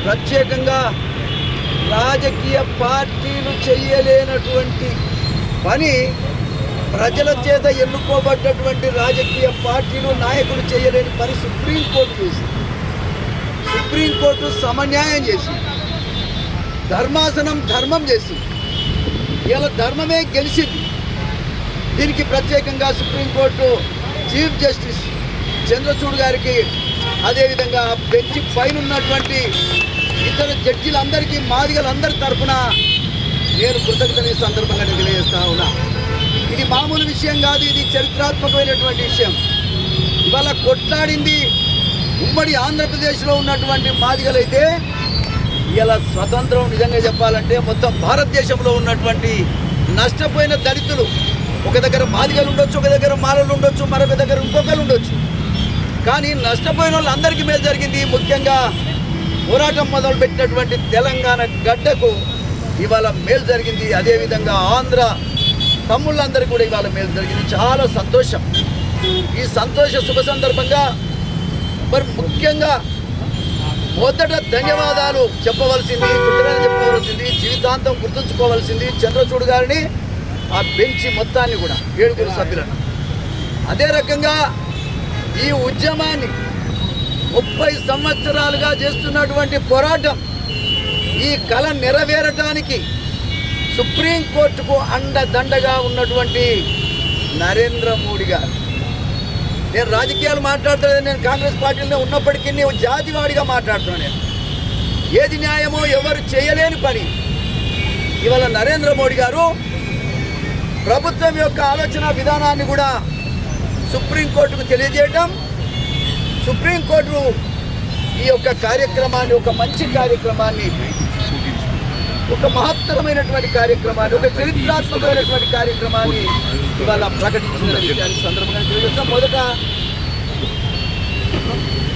ప్రత్యేకంగా రాజకీయ పార్టీలు చేయలేనటువంటి పని ప్రజల చేత ఎన్నుకోబడ్డటువంటి రాజకీయ పార్టీలు నాయకులు చేయలేని పని సుప్రీంకోర్టు చేసింది. సుప్రీంకోర్టు సమన్యాయం చేసింది. ధర్మాసనం ధర్మం చేసింది. ఇలా ధర్మమే గెలిచింది. దీనికి ప్రత్యేకంగా సుప్రీంకోర్టు చీఫ్ జస్టిస్ చంద్రచూడ్ గారికి, అదేవిధంగా బెంచ్ పైన ఉన్నటువంటి ఇతర జడ్జీలందరికీ, మాదిగలందరి తరఫున నేను కృతజ్ఞతలు ఈ సందర్భంగా తెలియజేస్తా ఉన్నా. ఇది మామూలు విషయం కాదు, ఇది చరిత్రాత్మకమైనటువంటి విషయం. ఇవాళ కొట్లాడింది ఉమ్మడి ఆంధ్రప్రదేశ్లో ఉన్నటువంటి మాదిగలైతే ఇలా స్వతంత్రం నిజంగా చెప్పాలంటే మొత్తం భారతదేశంలో ఉన్నటువంటి నష్టపోయిన దళితులు, ఒక దగ్గర మాదిగలు ఉండొచ్చు, ఒక దగ్గర మాలలు ఉండొచ్చు, మరొక దగ్గర ఇంకొకరు ఉండొచ్చు, కానీ నష్టపోయిన వాళ్ళందరికీ మేలు జరిగింది. ముఖ్యంగా పోరాటం మొదలుపెట్టినటువంటి తెలంగాణ గడ్డకు ఇవాళ మేలు జరిగింది. అదేవిధంగా ఆంధ్ర తమ్ముళ్ళందరికీ కూడా ఇవాళ మేలు జరిగింది. చాలా సంతోషం. ఈ సంతోష శుభ సందర్భంగా మరి ముఖ్యంగా మొదట ధన్యవాదాలు చెప్పవలసింది, కృతజ్ఞతలు చెప్పవలసింది, జీవితాంతం గుర్తుంచుకోవాల్సింది చంద్రచూడ్ గారిని, ఆ బెంచ్ మొత్తాన్ని కూడా 7 సభ్యులను. అదే రకంగా ఈ ఉద్యమాన్ని 30 సంవత్సరాలుగా చేస్తున్నటువంటి పోరాటం, ఈ కళ నెరవేరటానికి సుప్రీంకోర్టుకు అండదండగా ఉన్నటువంటి నరేంద్ర మోడీ గారు. నేను రాజకీయాలు మాట్లాడుతున్నాను, నేను కాంగ్రెస్ పార్టీలో ఉన్నప్పటికీ నేను జాతివాడిగా మాట్లాడుతున్నాను. నేను ఏది న్యాయమో ఎవరు చేయలేని పని ఇవాళ నరేంద్ర మోడీ గారు ప్రభుత్వం యొక్క ఆలోచన విధానాన్ని కూడా సుప్రీంకోర్టుకు తెలియజేయటం, సుప్రీంకోర్టు ఈ యొక్క కార్యక్రమాన్ని, ఒక మంచి కార్యక్రమాన్ని, ఒక మహత్తరమైనటువంటి కార్యక్రమాన్ని, ఒక చరిత్రాత్మకమైనటువంటి కార్యక్రమాన్ని ఇవాళ ప్రకటించిన విషయాన్ని సందర్భంగా తెలియజేస్తాం. మొదట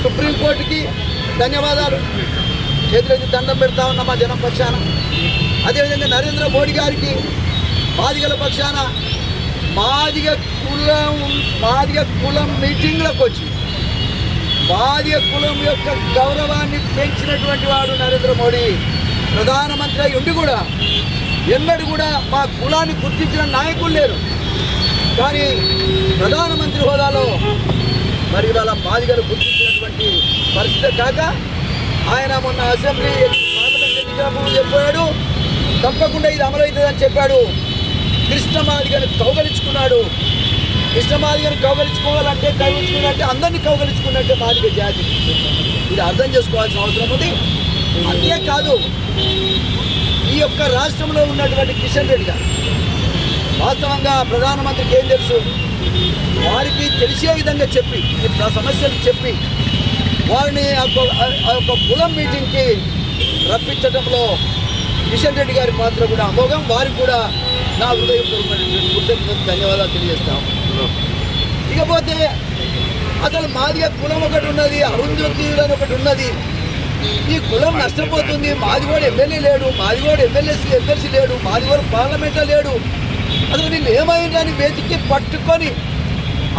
సుప్రీంకోర్టుకి ధన్యవాదాలు, చేతులెత్తి దండం పెడతా ఉన్న మా జనం పక్షాన. అదేవిధంగా నరేంద్ర మోడీ గారికి మాదిగల పక్షాన, మాదిగ కులం మీటింగ్లకు వచ్చి మాదిగ కులం యొక్క గౌరవాన్ని పెంచినటువంటి వాడు నరేంద్ర మోడీ. ప్రధానమంత్రి అయి ఉండి కూడా ఎన్నడూ కూడా మా కులాన్ని గుర్తించిన నాయకులు లేరు. కానీ ప్రధానమంత్రి హోదాలో మరి ఇవాళ మాదిగలు గుర్తించినటువంటి పరిస్థితి కాక ఆయన మొన్న అసెంబ్లీ పార్లమెంట్ ఎన్నికల చెప్పాడు, తప్పకుండా ఇది అమలవుతుందని చెప్పాడు. కృష్ణ మాదిగని కౌగలించుకున్నాడు. కృష్ణ మాదిగని కౌగలించుకోవాలంటే అందరినీ కౌగలించుకున్నట్టే మాదిగ జాతి. ఇది అర్థం చేసుకోవాల్సిన అవసరం ఉంది. అంతేకాదు, ఈ యొక్క రాష్ట్రంలో ఉన్నటువంటి కిషన్ రెడ్డి గారు వాస్తవంగా ప్రధానమంత్రికి ఏం తెలుసు, వారికి తెలిసే విధంగా చెప్పి, సమస్యలు చెప్పి వారిని ఆ యొక్క కులం మీటింగ్కి రప్పించడంలో కిషన్ రెడ్డి గారి పాత్ర కూడా అమోఘం. వారికి కూడా నా హృదయపూర్వకమైనటువంటి కృతజ్ఞతలు, ధన్యవాదాలు తెలియజేస్తాం. ఇకపోతే అసలు మాదిగ కులం ఒకటి ఉన్నది, అరుంధతి అని ఒకటి ఉన్నది. ఈ కులం నష్టపోతుంది. మాదిగోడు ఎమ్మెల్యే లేడు, మాదిగోడు ఎమ్మెల్సీ లేడు, మాదిగోడు పార్లమెంట్లో లేడు. అసలు వీళ్ళు ఏమైందని వెతికి పట్టుకొని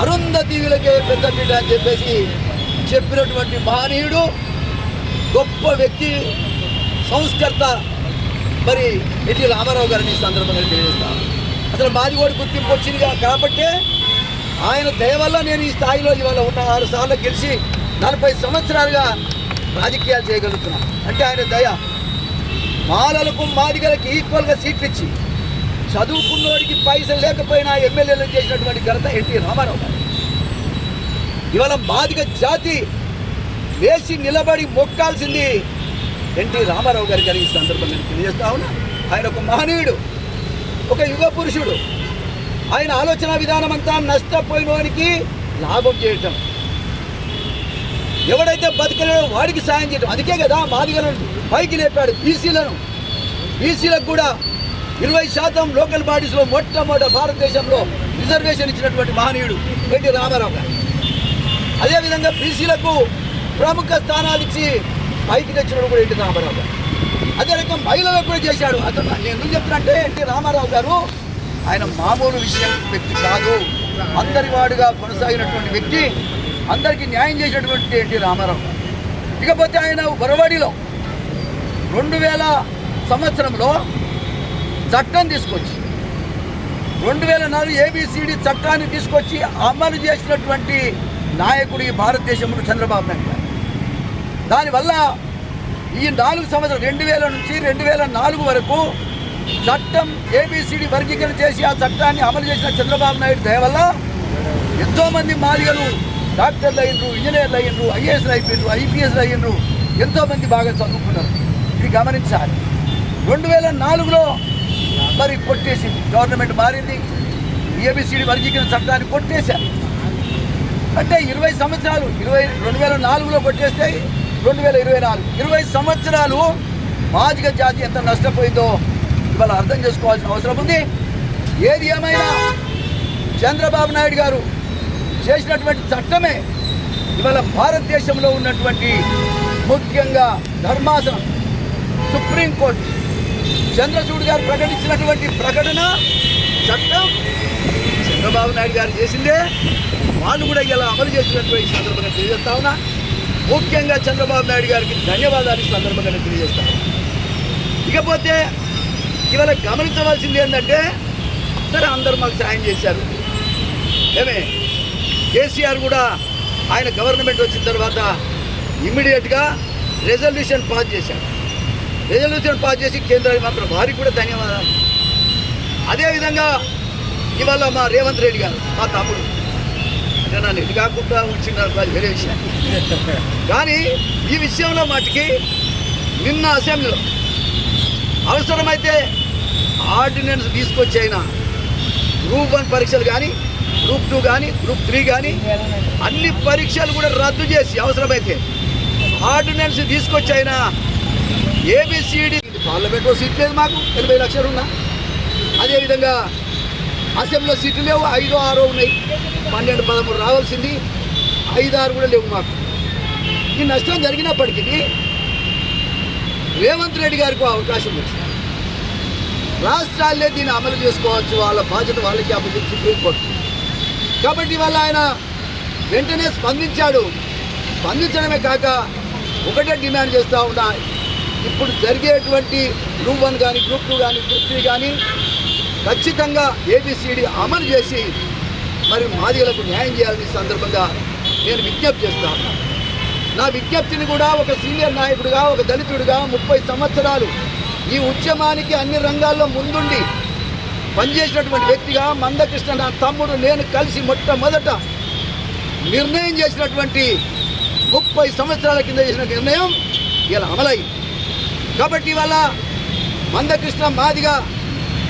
అరుంధతీయులకే పెద్దపీట అని చెప్పేసి చెప్పినటువంటి మహనీయుడు, గొప్ప వ్యక్తి, సంస్కర్త మరి ఎన్టీ రామారావు గారిని ఈ సందర్భంగా తెలియజేస్తాను. అసలు మాదిగోడు గుర్తింపు వచ్చింది కాబట్టే ఆయన దయ వల్ల నేను ఈ స్థాయిలో ఇవాళ ఉన్న 6 సార్లు గెలిచి 40 సంవత్సరాలుగా రాజకీయాలు చేయగలుగుతున్నాను. అంటే ఆయన దయ. మాలలకు మాదిగలకు ఈక్వల్గా సీట్లు ఇచ్చి చదువుకున్నోడికి పైసలు లేకపోయినా ఎమ్మెల్యేలు చేసినటువంటి ఘనత ఎన్టీ రామారావు గారు. ఇవాళ మాదిగ జాతి వేసి నిలబడి మొక్కాల్సింది ఎన్టీ రామారావు గారి గారి ఈ సందర్భంగా తెలియజేస్తా ఉన్నా. ఆయన ఒక మహనీయుడు, ఒక యుగ పురుషుడు. ఆయన ఆలోచన విధానం అంతా నష్టపోయిన వానికి లాభం చేయటం, ఎవడైతే బతకలేడో వాడికి సాయం చేయటం. అందుకే కదా మాదిగలను పైకి లేపాడు. బీసీలకు కూడా 20% లోకల్ బాడీస్లో మొట్టమొదటి భారతదేశంలో రిజర్వేషన్ ఇచ్చినటువంటి మహనీయుడు ఎన్టీ రామారావు గారు. అదేవిధంగా బీసీలకు ప్రముఖ స్థానాలు ఇచ్చి పైకి తెచ్చినప్పుడు కూడా ఎన్టీ రామారావు గారు. అదే రకంగా మహిళలకు కూడా చేశాడు. అతను నేను ఎందుకు చెప్తున్నంటే ఎన్టీ రామారావు గారు ఆయన మామూలు వ్యక్తి కాదు, అందరి వాడుగా కొనసాగినటువంటి వ్యక్తి, అందరికీ న్యాయం చేసినటువంటి ఎన్టీ రామారావు. ఇకపోతే ఆయన వరవడిలో 2000 సంవత్సరంలో చట్టం తీసుకొచ్చి 2004 ABCD చట్టాన్ని తీసుకొచ్చి అమలు చేసినటువంటి నాయకుడు ఈ భారతదేశంలో చంద్రబాబు నాయుడు గారు. దానివల్ల ఈ 4 సంవత్సరాలు 2000 నుంచి 2004 వరకు చట్టం ABCD వర్గీకరణ చేసి ఆ చట్టాన్ని అమలు చేసిన చంద్రబాబు నాయుడు దయ వల్ల ఎంతోమంది మాదిగలు డాక్టర్లు అయ్యిండ్రు, ఇంజనీర్లు అయ్యిండ్రు, IASలు అయిపోయిండ్రు, IPSలు అయ్యిండ్రు, ఎంతోమంది బాగా చదువుకున్నారు. ఇది గమనించాలి. 2004లో మరి కొట్టేసింది, గవర్నమెంట్ మారింది, ABCD వర్గీకరణ చట్టాన్ని కొట్టేశారు. అంటే 20 సంవత్సరాలు 2004లో కొట్టేస్తే 2024 20 సంవత్సరాలు మాదిగ జాతి ఎంత నష్టపోయిందో ఇవాళ అర్థం చేసుకోవాల్సిన అవసరం ఉంది. ఏది ఏమైనా చంద్రబాబు నాయుడు గారు చేసినటువంటి చట్టమే ఇవాళ భారతదేశంలో ఉన్నటువంటి ముఖ్యంగా ధర్మాసనం, సుప్రీంకోర్టు, చంద్రచూడ్ గారు ప్రకటించినటువంటి ప్రకటన చట్టం చంద్రబాబు నాయుడు గారు చేసిందే. వాళ్ళు కూడా ఇలా అమలు చేసినటువంటి సందర్భంగా తెలియజేస్తా ఉన్నా. ముఖ్యంగా చంద్రబాబు నాయుడు గారికి ధన్యవాదాలు ఈ సందర్భంగా తెలియజేస్తాను. ఇకపోతే ఇవాళ గమనించవలసింది ఏంటంటే, సరే అందరూ మాకు సాయం చేశారు. ఏమే కేసీఆర్ కూడా ఆయన గవర్నమెంట్ వచ్చిన తర్వాత ఇమ్మీడియట్గా రెజల్యూషన్ పాస్ చేశారు. రెజల్యూషన్ పాస్ చేసి కేంద్ర మంత్రులు వారికి కూడా ధన్యవాదాలు. అదేవిధంగా ఇవాళ మా రేవంత్ రెడ్డి గారు, మా తమ్ముడు, అంటే నన్ను ఇది కాకుండా ఉంచిన వేరే విషయం. కానీ ఈ విషయంలో మటుకి నిన్న అసెంబ్లీలో అవసరమైతే ఆర్డినెన్స్ తీసుకొచ్చి అయినా గ్రూప్ 1 పరీక్షలు కానీ, గ్రూప్ 2 కానీ, గ్రూప్ 3 కానీ అన్ని పరీక్షలు కూడా రద్దు చేసి అవసరమైతే ఆర్డినెన్స్ తీసుకొచ్చి అయినా ABCD పార్లమెంట్లో సీట్ లేదు మాకు, 80 లక్షలు ఉన్నా. అదేవిధంగా అసెంబ్లీలో సీట్లు లేవు, 5, 6 ఉన్నాయి. 12, 13 రావాల్సింది 5, 6 కూడా లేవు మాకు. ఈ నష్టం జరిగినప్పటికీ రేవంత్ రెడ్డి గారికి అవకాశం వచ్చింది. రాష్ట్రాలే దీన్ని అమలు చేసుకోవచ్చు, వాళ్ళ బాధ్యత వాళ్ళకి అప్పగించి సుప్రీంకోర్టు. కాబట్టి వాళ్ళ ఆయన వెంటనే స్పందించాడు. స్పందించడమే కాక ఒకటే డిమాండ్ చేస్తూ ఉన్నా, ఇప్పుడు జరిగేటువంటి గ్రూప్ 1 కానీ, గ్రూప్ 2 కానీ, గ్రూప్ 3 కానీ ఖచ్చితంగా ABCD అమలు చేసి మరి మాదిగలకు న్యాయం చేయాలని సందర్భంగా నేను విజ్ఞప్తి చేస్తాను. నా విజ్ఞప్తిని కూడా ఒక సీనియర్ నాయకుడిగా, ఒక దళితుడిగా 30 సంవత్సరాలు ఈ ఉద్యమానికి అన్ని రంగాల్లో ముందుండి పనిచేసినటువంటి వ్యక్తిగా మందకృష్ణ నా తమ్ముడు నేను కలిసి మొట్టమొదట నిర్ణయం చేసినటువంటి 30 సంవత్సరాల కింద చేసిన నిర్ణయం ఇలా అమలై. కాబట్టి ఇవాళ మందకృష్ణ మాదిగా